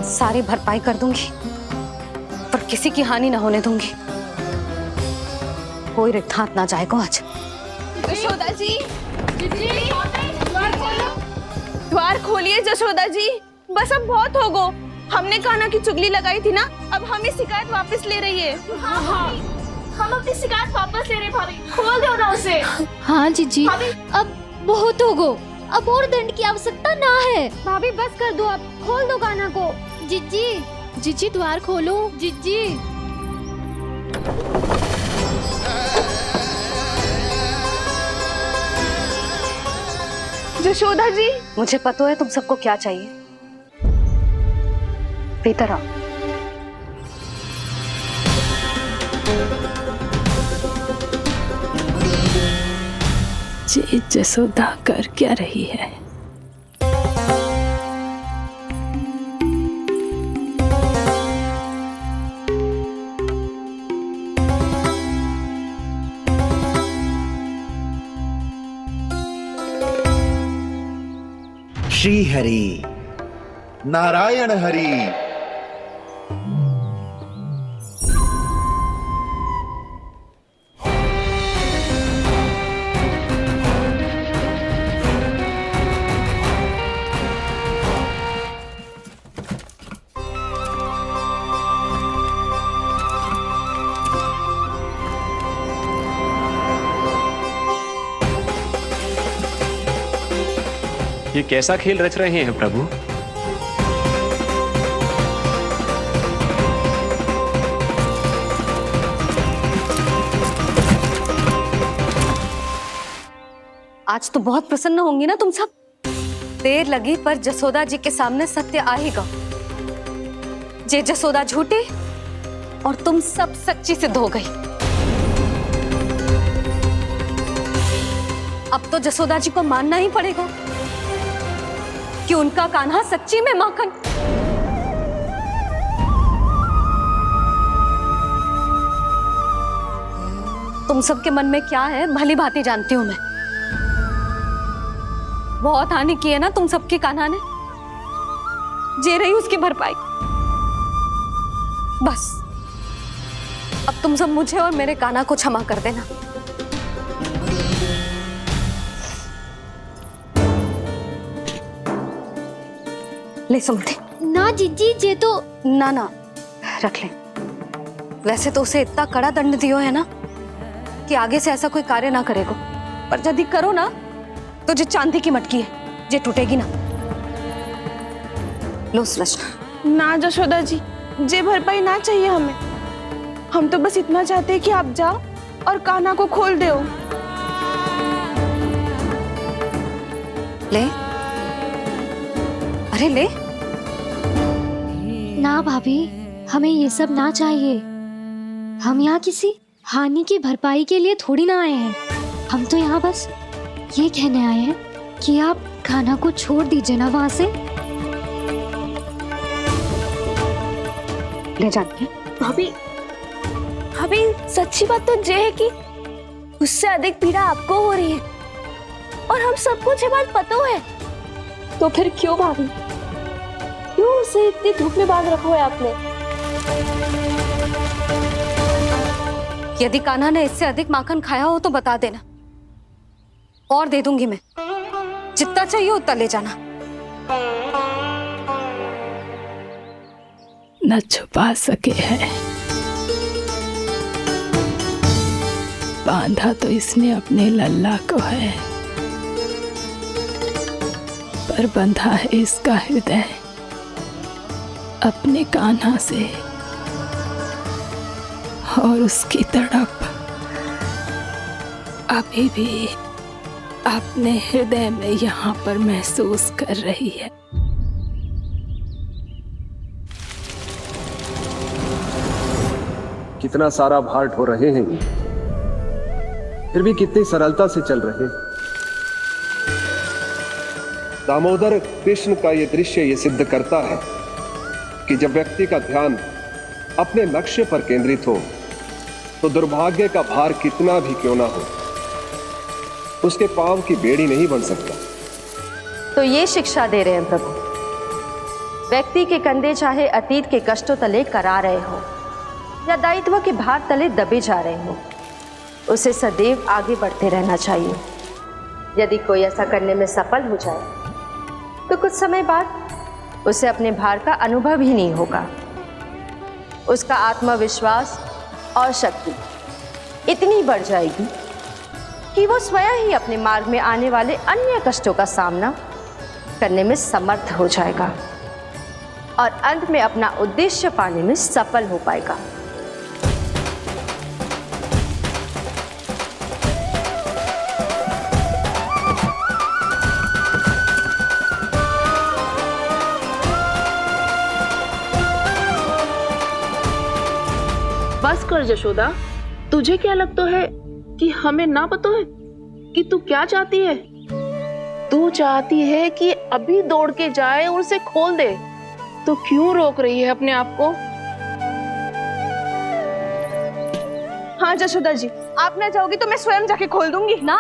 सारी भरपाई कर दूंगी, पर किसी की हानि ना होने दूंगी। कोई रिक्त हाथ ना जाएगा आज। जशोदा जी, द्वार खोलिए जशोदा जी, बस अब बहुत हो गो। हमने कान्हा की चुगली लगाई थी ना, अब हमें शिकायत वापस ले रही है। हाँ, हम अपनी शिकायत वापस ले रहे भाभी, खोल दो ना उसे। हाँ जीजी, अब बहुत हो गो, अब और दंड की आवश्यकता ना है। भाभी बस कर दो, अब खोल दो कान्हा को। जीजी, जीजी द्वार खोलो। जीजी, जशोदा जी, मुझे पता है तुम सबको क्या चाहिए। भीतर आओ। जी जसोदा कर क्या रही है? श्री हरि नारायण हरि। ये कैसा खेल रच रहे हैं प्रभु? आज तो बहुत प्रसन्न होंगी ना तुम सब। देर लगी पर जसोदा जी के सामने सत्य आएगा। जे जसोदा झूठी और तुम सब सच्ची सिद्ध हो गई। अब तो जसोदा जी को मानना ही पड़ेगा कि उनका कान्हा सच्ची में माखन। तुम सबके मन में क्या है भली भांति जानती हूं मैं। बहुत हानि की है ना तुम सबके कान्हा ने, जे रही उसकी भरपाई। बस अब तुम सब मुझे और मेरे कान्हा को क्षमा कर देना। ले सुमति। ना जीजी, जे तो ना ना रख ले। वैसे तो उसे इतना कड़ा दंड दियो है ना कि आगे से ऐसा कोई कार्य ना करेगा, पर यदि करो ना तो जो चांदी की मटकी है जे टूटेगी ना। लो सुलझ। ना जशोदा जी, जे भरपाई ना चाहिए हमें। हम तो बस इतना चाहते हैं कि आप जाओ और कान्हा को खोल दो। ले, अरे ले। ना भाभी, हमें ये सब ना चाहिए। हम यहाँ किसी हानि की भरपाई के लिए थोड़ी ना आए हैं। हम तो यहाँ बस ये कहने आए हैं कि आप कान्हा को छोड़ दीजिए ना वहां से। ले जाती है भाभी, भाभी सच्ची बात तो ये है कि उससे अधिक पीड़ा आपको हो रही है और हम सबको ये बात पता है। तो फिर क्यों भाभी, क्यों उसे इतनी धूप में बांध रखा है आपने? यदि कान्हा ने इससे अधिक माखन खाया हो तो बता देना, और दे दूंगी मैं। जितना चाहिए उतना ले जाना। न छुपा सके हैं, बांधा तो इसने अपने लल्ला को है, पर बंधा है इसका हृदय। अपने कान्हा से और उसकी तड़प अभी भी अपने हृदय में यहाँ पर महसूस कर रही है। कितना सारा भार ढो रहे हैं, फिर भी कितनी सरलता से चल रहे हैं। दामोदर कृष्ण का यह दृश्य ये सिद्ध करता है कि जब व्यक्ति का ध्यान अपने लक्ष्य पर केंद्रित हो तो दुर्भाग्य का भार कितना भी क्यों ना हो, उसके पांव की बेड़ी नहीं बन सकता। तो ये शिक्षा दे रहे हैं प्रभु, व्यक्ति के कंधे चाहे अतीत के कष्टों तले करा रहे हो या दायित्व के भार तले दबे जा रहे हो, उसे सदैव आगे बढ़ते रहना चाहिए। यदि कोई ऐसा करने में सफल हो जाए तो कुछ समय बाद उसे अपने भार का अनुभव ही नहीं होगा। उसका आत्मविश्वास और शक्ति इतनी बढ़ जाएगी कि वो स्वयं ही अपने मार्ग में आने वाले अन्य कष्टों का सामना करने में समर्थ हो जाएगा और अंत में अपना उद्देश्य पाने में सफल हो पाएगा। बस कर यशोदा, तुझे क्या लगता है कि हमें ना पता है कि तू क्या चाहती है? तू चाहती है कि अभी दौड़ के जाए और उसे खोल दे, तो क्यों रोक रही है अपने आप को? हाँ यशोदा जी, आप ना चाहोगी तो मैं स्वयं जाके खोल दूंगी। ना,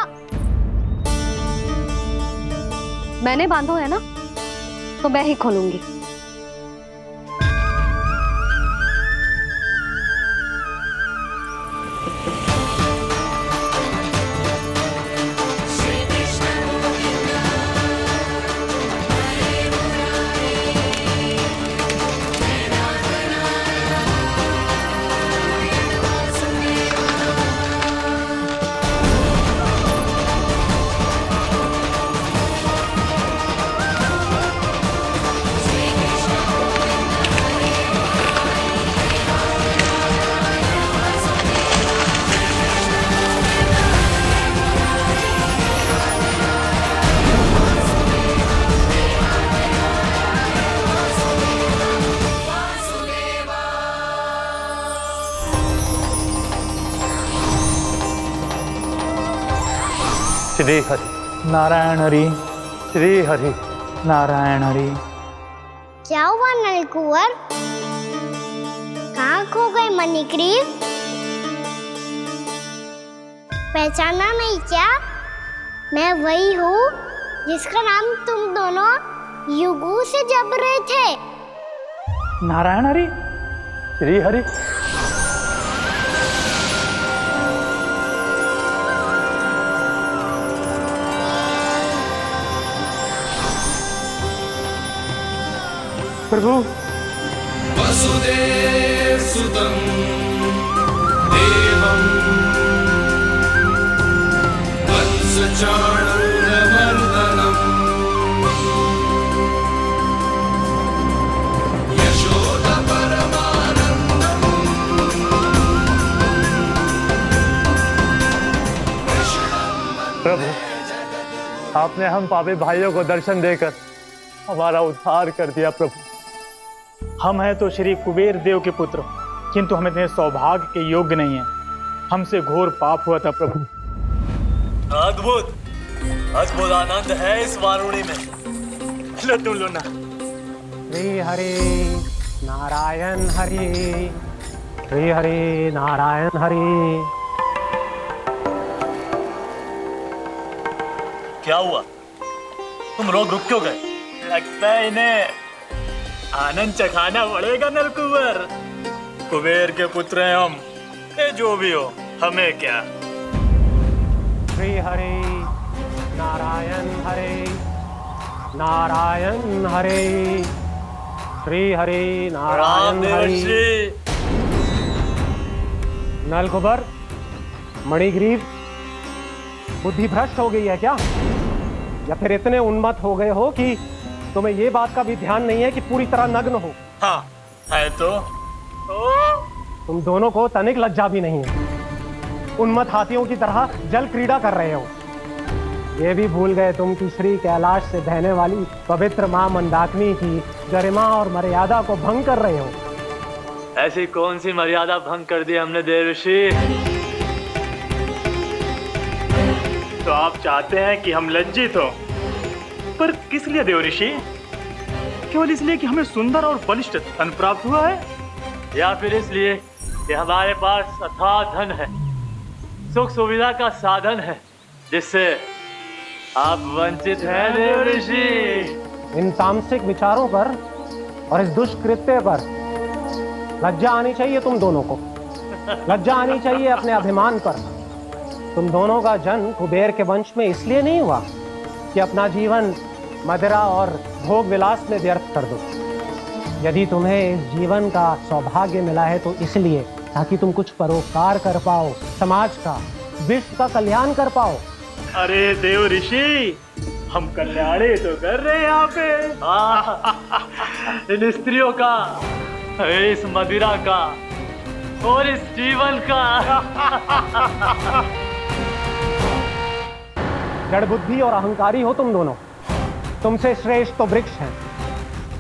मैंने बांधो है ना, तो मैं ही खोलूंगी। श्री हरि नारायण हरि, श्री हरि नारायण हरि। क्या हुआ नलकुंवर? कहाँ खो गए मणिग्रीव? पहचाना नहीं क्या? मैं वही हूँ जिसका नाम तुम दोनों युगों से जप रहे थे। नारायण हरि, श्री हरि। प्रभु, वसुदेव सुतं देवं वत्सचाणूरमर्दनम् यशोदा परमानन्दम् प्रभु, आपने हम पापी भाइयों को दर्शन देकर हमारा उद्धार कर दिया। प्रभु, हम हैं तो श्री कुबेर देव के पुत्र, किंतु हम इतने सौभाग्य के योग्य नहीं हैं। हमसे घोर पाप हुआ था प्रभु। अद्भुत अद्भुत आनंद है इस वारुणी में। लो तुम लो ना। श्री हरि नारायण हरि, श्री हरि नारायण हरि। क्या हुआ? तुम रोक रुक क्यों गए? लगता है इन्हें आनंद चखाना पड़ेगा नलकुंवर। कुबेर के पुत्र हैं हम, जो भी हो हमें क्या। श्री हरि नारायण हरि, नारायण हरि, श्री हरि नारायण हरि। नलकुंवर, मणिग्रीव, बुद्धि भ्रष्ट हो गई है क्या? या फिर इतने उन्मत्त हो गए हो कि तुम्हें ये बात का भी ध्यान नहीं है कि पूरी तरह नग्न हो। हाँ है तो तुम दोनों को तनिक लज्जा भी नहीं है। उन्मत्त हाथियों की तरह जल क्रीड़ा कर रहे हो। ये भी भूल गए तुम कि श्री कैलाश से बहने वाली पवित्र मां मंदाकिनी की गरिमा और मर्यादा को भंग कर रहे हो। ऐसी कौन सी मर्यादा भंग कर दी हमने देवर्षि? तो आप चाहते हैं कि हम लज्जित हो, पर किस लिए देवर्षि? केवल इसलिए कि हमें सुंदर और बलिष्ठ धन प्राप्त हुआ है, या फिर इसलिए कि हमारे पास अथाह धन है, सुख सुविधा का साधन है, जिससे आप वंचित हैं देवर्षि? इन तामसिक विचारों पर और इस दुष्कृत्य पर लज्जा आनी चाहिए तुम दोनों को। लज्जा आनी चाहिए अपने अभिमान पर। तुम दोनों का जन्म कुबेर के वंश में इसलिए नहीं हुआ कि अपना जीवन मदिरा और भोग विलास में व्यर्थ कर दो। यदि तुम्हें इस जीवन का सौभाग्य मिला है तो इसलिए ताकि तुम कुछ परोपकार कर पाओ, समाज का, विश्व का कल्याण कर पाओ। अरे देव ऋषि, हम कल्याणी तो कर रहे हैं यहाँ पे। इन स्त्रियों का, इस मदिरा का और इस जीवन का। जड़ बुद्धि और अहंकारी हो तुम दोनों। तुमसे श्रेष्ठ तो वृक्ष हैं,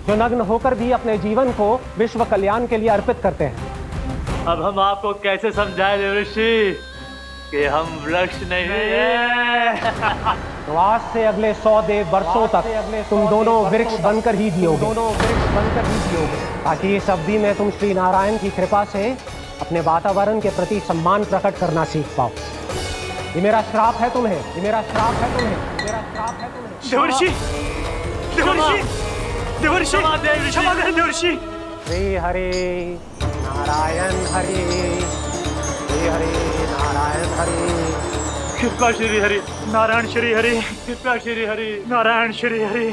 जो नग्न होकर भी अपने जीवन को विश्व कल्याण के लिए अर्पित करते हैं। अब हम आपको कैसे समझाएं देवर्षि कि हम वृक्ष नहीं हैं? तो आज से अगले 100 वर्षों तक तुम दोनों वृक्ष बनकर ही जियोगे, ताकि इस अवधि में तुम श्री नारायण की कृपा से अपने वातावरण के प्रति सम्मान प्रकट करना सीख पाओ। ये मेरा श्राप है तुम्हें, ये मेरा श्राप है तुम्हें, मेरा श्राप है तुम्हें। देवर्षि, देवर्षि, देवर्षि, क्षमा करें देवर्षि। श्री हरि नारायण हरि, श्री हरि नारायण हरि। कृपा श्री हरि नारायण, श्री हरि कृपा, श्री हरि नारायण, श्री हरि।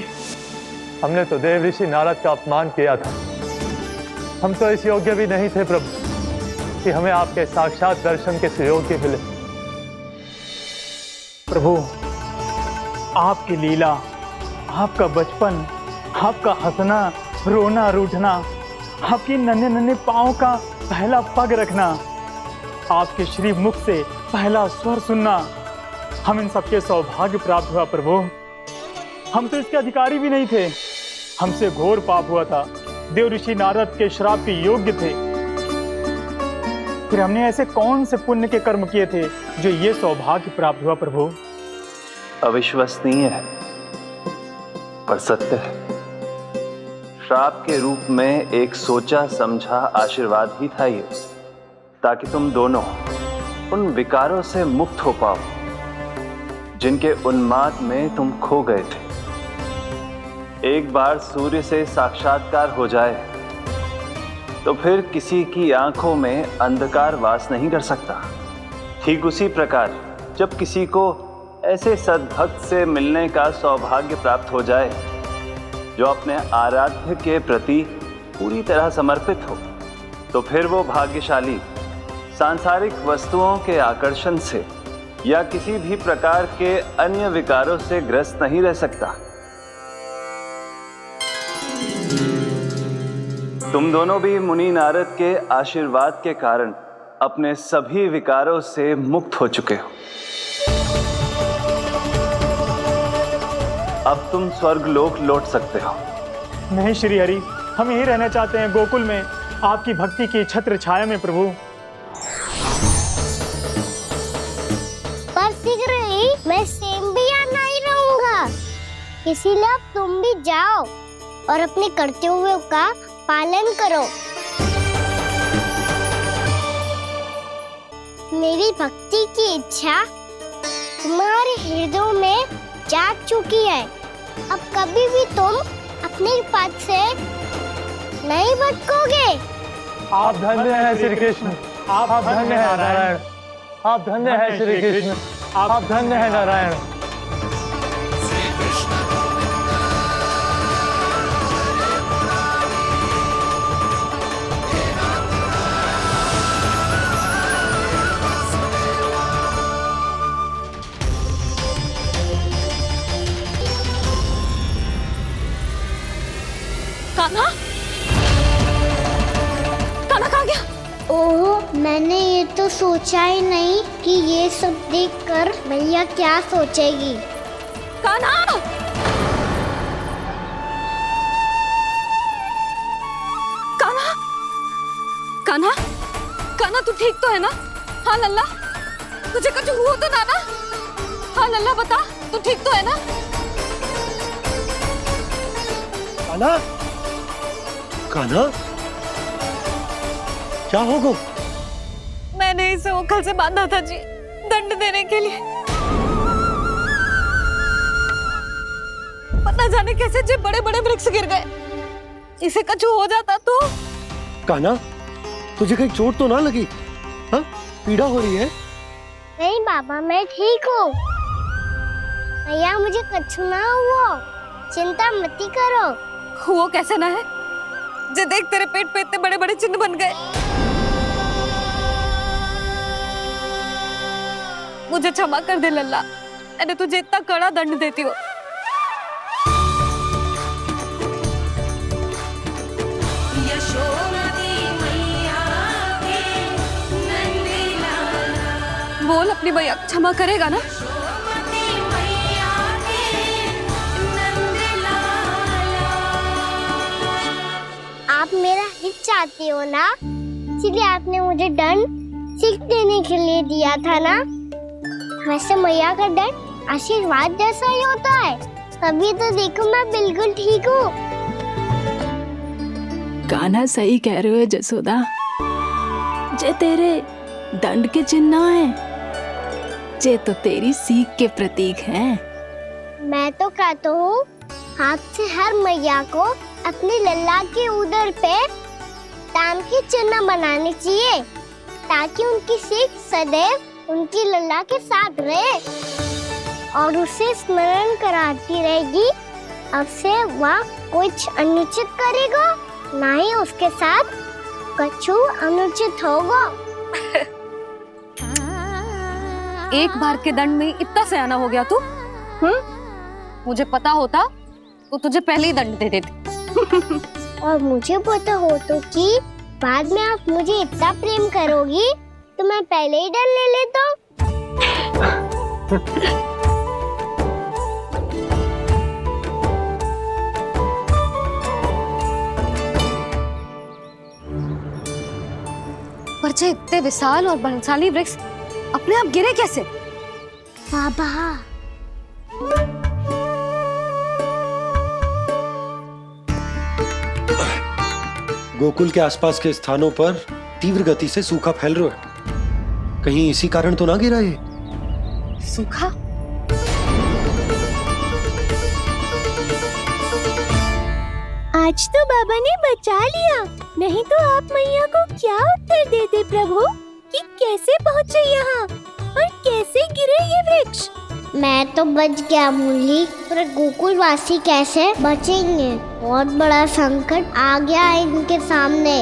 हमने तो देव ऋषि नारद का अपमान किया था। हम तो इस योग्य भी नहीं थे प्रभु कि हमें आपके साक्षात दर्शन के सुयोग्य मिले। प्रभु, आपकी लीला, आपका बचपन, आपका हंसना, रोना, रूठना, आपकी नन्हे नन्हे पाँव का पहला पग रखना, आपके श्री मुख से पहला स्वर सुनना, हम इन सबके सौभाग्य प्राप्त हुआ प्रभु। हम तो इसके अधिकारी भी नहीं थे। हमसे घोर पाप हुआ था, देव ऋषि नारद के श्राप के योग्य थे। फिर हमने ऐसे कौन से पुण्य के कर्म किए थे जो ये सौभाग्य प्राप्त हुआ प्रभु? अविश्वसनीय है पर सत्य है। श्राप के रूप में एक सोचा समझा आशीर्वाद ही था ये, ताकि तुम दोनों उन विकारों से मुक्त हो पाओ जिनके उन्माद में तुम खो गए थे। एक बार सूर्य से साक्षात्कार हो जाए तो फिर किसी की आंखों में अंधकार वास नहीं कर सकता। ठीक उसी प्रकार जब किसी को ऐसे सद्भक्त से मिलने का सौभाग्य प्राप्त हो जाए जो अपने आराध्य के प्रति पूरी तरह समर्पित हो, तो फिर वो भाग्यशाली सांसारिक वस्तुओं के आकर्षण से या किसी भी प्रकार के अन्य विकारों से ग्रस्त नहीं रह सकता। तुम दोनों भी मुनि नारद के आशीर्वाद के कारण अपने सभी विकारों से मुक्त हो चुके हो। अब तुम स्वर्गलोक लौट सकते हो। नहीं श्री हरि, हम यहीं रहना चाहते हैं, गोकुल में, आपकी भक्ति की छत्र छाया में प्रभु। पर शीघ्र ही मैं सेम्बिया नहीं रहूंगा, इसीलिए अब तुम भी जाओ और अपने कर्तव्यों का पालन करो। मेरी भक्ति की इच्छा तुम्हारे हृदय में जाग चुकी है। अब कभी भी तुम अपने पद से नहीं भटकोगे। आप धन्य हैं श्री कृष्ण, आप धन्य हैं नारायण, आप धन्य हैं श्री कृष्ण, आप धन्य हैं नारायण। कान्हा, कान्हा कहाँ गया? ओह, मैंने ये तो सोचा ही नहीं कि ये सब देखकर भैया क्या सोचेगी। कान्हा! कान्हा! कान्हा! कान्हा तू ठीक तो है ना? हाँ लल्ला, तुझे कुछ हुआ तो ना? हाँ लल्ला बता, तू ठीक तो है ना? कान्हा, कान्हा, क्या होगा? मैंने इसे ओखल से बांधा था जी, दंड देने के लिए। पता जाने कैसे जो बड़े बड़े वृक्ष गिर गए। इसे कुछ हो जाता तो? कान्हा, तुझे कहीं चोट तो ना लगी? हाँ, पीड़ा हो रही है? नहीं बाबा, मैं ठीक हूँ। भैया मुझे कुछ ना हुआ, चिंता मत करो। वो कैसे ना है? जे देख तेरे पेट पे इतने बड़े बड़े चिन्ह बन गए। मुझे क्षमा कर दे लल्ला, मैंने तुझे इतना कड़ा दंड देती हूँ। बोल अपनी भैया क्षमा करेगा ना? आप मेरा हित चाहते हो ना, इसलिए आपने मुझे दंड सीख देने के लिए दिया था ना। वैसे मैया का दंड आशीर्वाद जैसा ही होता है, तभी तो देखो मैं बिल्कुल ठीक हूँ। कान्हा सही कह रहे हो जसोदा, जे तेरे दंड के चिन्ह है, जे तो तेरी सीख के प्रतीक हैं। मैं तो कहता हूँ हाथ से हर मैया को अपने लल्ला के उदर पे ताम के चिन्ह बनाने चाहिए, ताकि उनकी सीख सदैव उनकी लल्ला के साथ रहे और उसे स्मरण कराती रहेगी। अब से वह कुछ अनुचित करेगा, ना ही उसके साथ कुछ अनुचित होगा। एक बार के दंड में इतना सयाना हो गया तू? मुझे पता होता तो तुझे पहले ही दंड दे देती। और मुझे पता हो तो कि बाद में आप मुझे इतना प्रेम करोगी तो मैं पहले ही दंड ले लेता। पर जे इतने विशाल और बलशाली वृक्ष अपने आप गिरे कैसे? बाबा, गोकुल के आसपास के स्थानों पर तीव्र गति से सूखा फैल रहा है। कहीं इसी कारण तो ना गिरा ये? सूखा? आज तो बाबा ने बचा लिया, नहीं तो आप मैया को क्या उत्तर देते प्रभु कि कैसे पहुँचे यहाँ और कैसे गिरे ये वृक्ष? मैं तो बच गया मुरली, पर गोकुल वासी कैसे बचेंगे? बहुत बड़ा संकट आ गया है इनके सामने।